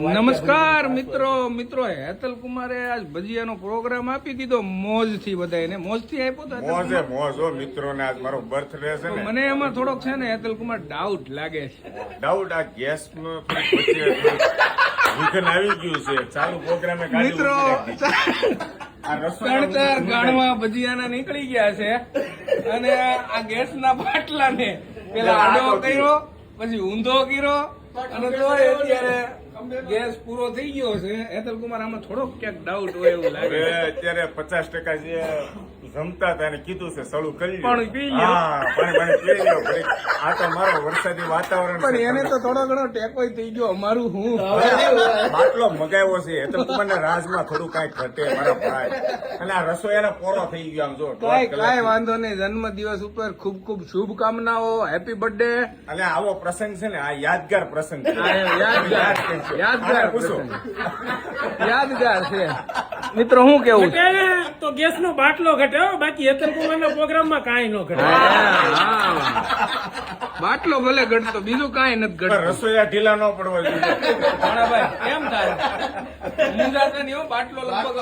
નમસ્કાર મિત્રો હેતલ કુમારે આજ ભજીયાનો પ્રોગ્રામ આપી દીધો મોજ થી બધાને મોજ થી આપ્યો તો મોજ મિત્રો ને આજ મારો બર્થડે છે ને મને એમાં થોડોક છે ને હેતલ કુમાર ડાઉટ લાગે છે ડાઉટ આ ગેસ નો વિઘન આવી ગયું છે ચાલુ પ્રોગ્રામે મિત્રો ત્રણ ચાર ગાણવા ભજીયાના નીકળી ગયા છે અને આ ગેસ ના બાટલા ને પેલા આડો કર્યો પછી ઊંધો કર્યો અને તો અત્યારે ગેસ પૂરો થઈ ગયો છે. હેતલ કુમાર આમાં થોડોક ક્યાંક ડાઉટ હોય એવું લાગે. અત્યારે 50% જે જમતા હતા એને કીધું છે સળું કરી લો પાણી પી લો. પાણી પી લો. આ તો મારો વરસાદી વાતાવરણ પણ એને તો થોડો ઘણો ટેકો થઈ ગયો અમારું હું બાટલો મગાવ્યો છે હેતલ કુમારના રાજમાં થોડું કાંઈ ઘટે મારા ભાઈ અને આ રસોઈયાનો પોરો થઈ ગયો આમ જો કાંઈ વાંધો નહીં. જન્મ દિવસ ઉપર ખૂબ ખૂબ શુભકામનાઓ. Happy birthday. અને આવો પ્રસંગ છે ને આ યાદગાર પ્રસંગ છે. યાદગાર છે મિત્રો. શું કેવું તો ગેસ નો બાટલો ઘટે બાકી હેતલ કુમાર ના પ્રોગ્રામ માં કઈ ન ઘટે. બાટલો ભલે ઘટતો બીજું કઈ નથી ઘટતું. રસોઈયા ઢીલા ન પડવા જોઈએ. ભાઈ એમ થાય મુંજાતા નહીં. બાટલો લગભગ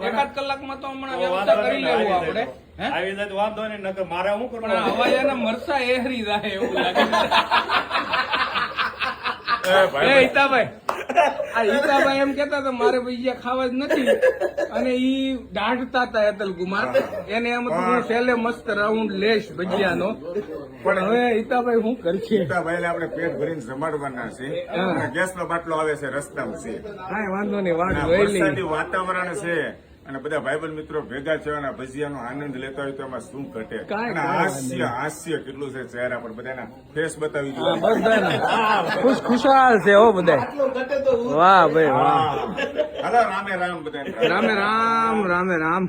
એકાદ કલાકમાં તો હમણાં વ્યવસ્થા કરી લેવું આપણે. આવી જાય વાંધો નહીં નકર મારે શું પણ હવા એના મરસા એહરી જાય એવું લાગે. હિતાભાઈ આ હિતાભાઈ એમ કેતા હતા મારે ભજીયા ખાવા જ નથી અને ઈ દાઢતા હતા હેતલ કુમાર. એને એમ હતું હું છેલ્લે મસ્ત રાઉન્ડ લેશ ભજીયાનો. પણ હવે હિતાભાઈ શું કરશે? હિતાભાઈ આપણે પેટ ભરીને જમાડવાના છે. ગેસ નો બાટલો આવે છે રસ્તામાં છે. કાંઈ વાંધો નહીં. વાત વરસાદી વાતાવરણ છે અને બધા ભાઈબંધ મિત્રો ભેગા છે અને ભજીયાનો આનંદ લેતા હોય તો એમાં શું ઘટે. હાસ્ય કેટલું છે ચહેરા પર બધાના ફેસ બતાવી દીધું. બધા ખુશાલ છે હો બધા. વાહ ભાઈ વાહ. હાલો રામે રામ બધા. રામે રામ રામે રામ.